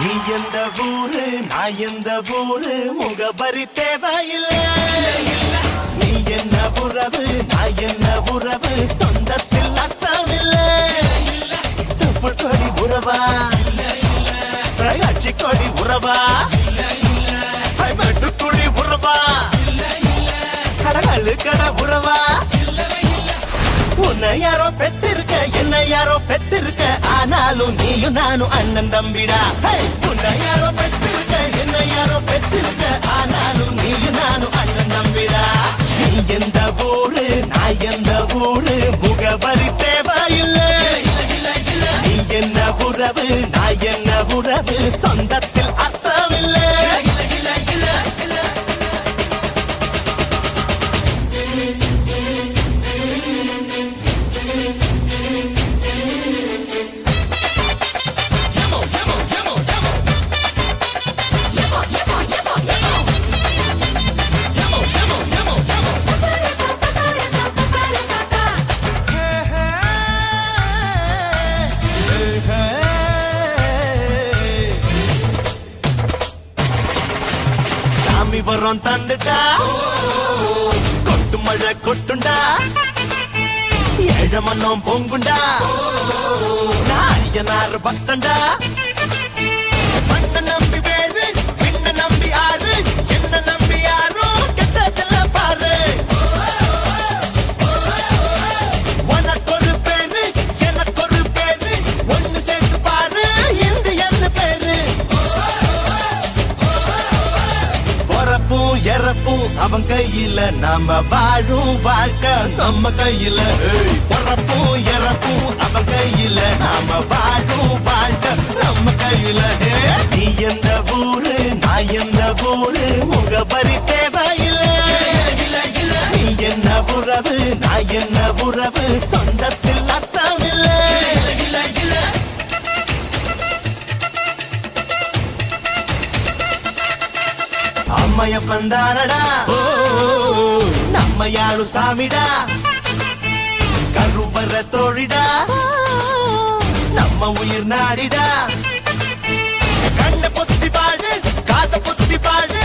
நீ எந்த ஊரு நான் எந்த ஊரு முகபரி தேவையில்லை. நீ என்ன உறவு நான் என்ன உறவு சொந்தத்தில் அர்த்தமில்லை. தொப்புள் கொடி உறவா அச்சி கொடி உறவா மெட்டுக்குழி உறவா கடகழு கட உறவா. உன்னை யாரோ பெத்திருக்க என்ன யாரோ பெத்திருக்க ஆனாலும் நீயும் நானும் அண்ணன் தம்பிடா. உன்னை யாரோ பெத்திருக்க என்ன யாரோ பெத்திருக்க ஆனாலும் நீயும் நானும் அண்ணன் தம்பிடா. நீ எந்த ஊரு நான் எந்த ஊரு முகவரி தேவையில்லை. நீ என்ன உறவு நான் என்ன உறவு சொந்தத்தில் அர்த்தமில்லை. வரம் தந்துட்டா கொட்டு மழை கொட்டுண்டா ஏழமன்னம் பொங்குண்டா நாரியனார் பக்தண்டா. மண்ண நம்பி வேறு பின்ன நம்பி ஆறு என்ன நம்பி யாரோ கெட்டதில்ல பாரு. உனக்கு ஒரு பேரு எனக்கு ஒரு பேரு ஒன்னு சேர்த்து பாரு இந்த என்ன பேரு. இறப்பும் அவன் கையில நாம வாழும் வாழ்க்கை நம்ம கையில. பிறப்பும் இறப்பும் அவன் கையில நாம வாழும் வாழ்க்கை நம்ம கையில. நீ எந்த ஊரு நான் எந்த ஊரு முகபரி தேவையில்லை. நீ என்ன உறவு நான் என்ன உறவு சொந்தத்தில் அர்த்தமில்லை. அம்மைய பந்தானடா நம்ம யாழு சாமிடா கருவற தோழிடா நம்ம உயிர் நாடிடா. கண்ண பொத்தி பாடு காத பொத்தி பாடு